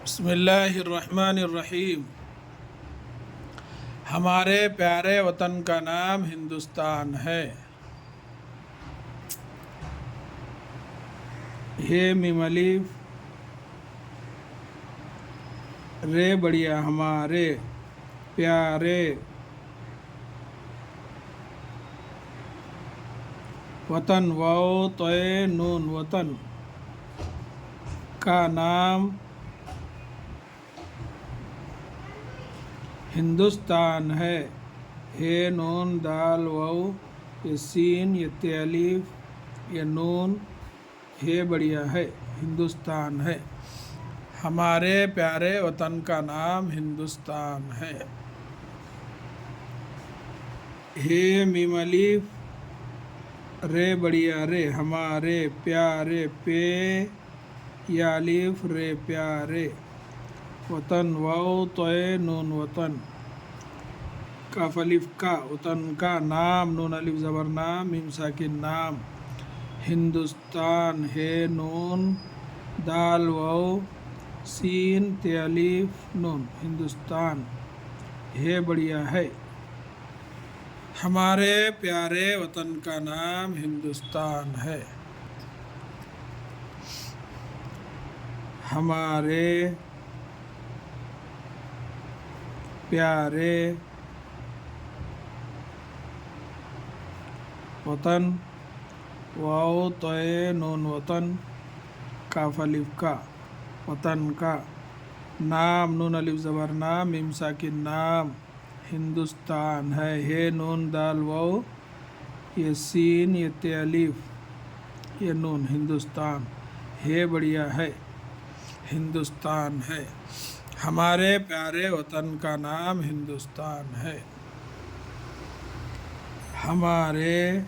بسم اللہ الرحمن الرحیم۔ ہمارے پیارے وطن کا نام ہندوستان ہے۔ یہ میم الف رے بڑھیا ہمارے پیارے وطن واو توئے نون وطن کا نام ہندوستان ہے۔ ہے نون دال واو یہ سین یہ تے الف یہ نون ہے بڑھیا ہے ہندوستان ہے۔ ہمارے پیارے وطن کا نام ہندوستان ہے۔ ہے میم الف رے بڑھیا رے ہمارے پیارے پے یا الف رے پیارے وطن واو توئے نون وطن کاف الف کا وطن کا نام نون الف زبر نام میم ساکن نام ہندوستان ہے نون دال واو سین تے الف نون ہندوستان ہے بڑھیا ہے۔ ہمارے پیارے وطن کا نام ہندوستان ہے۔ ہمارے پیارے وطن واو توئے نون وطن کاف الف کا وطن کا نام نون الف زبر نام میم ساکن نام ہندوستان ہے نون دال واو یہ سین یہ تے الف یہ نون ہندوستان ہے بڑھیا ہے ہندوستان ہے۔ ہمارے پیارے وطن کا نام ہندوستان ہے۔ ہمارے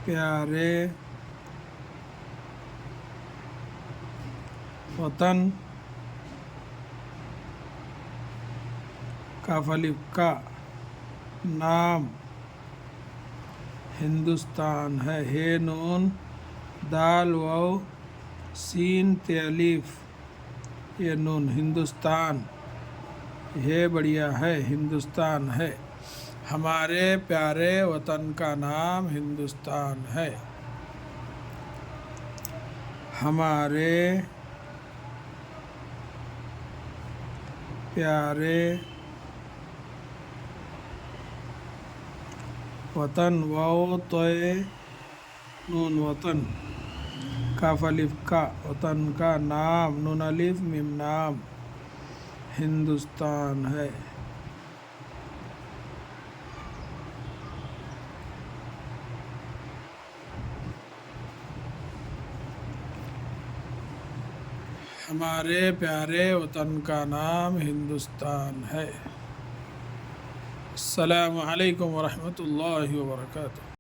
پیارے وطن کاف الف کا نام ہندوستان ہے نون دال واو سین تے الف یہ نون ہندوستان ہے بڑھیا ہے ہندوستان ہے۔ ہمارے پیارے وطن کا نام ہندوستان ہے۔ ہمارے پیارے وطن واو توئے نون وطن کاف الف کا وطن کا نام نون الف میم نام ہندوستان ہے۔ ہمارے پیارے وطن کا نام ہندوستان ہے۔ السلام علیکم ورحمۃ اللہ وبرکاتہ۔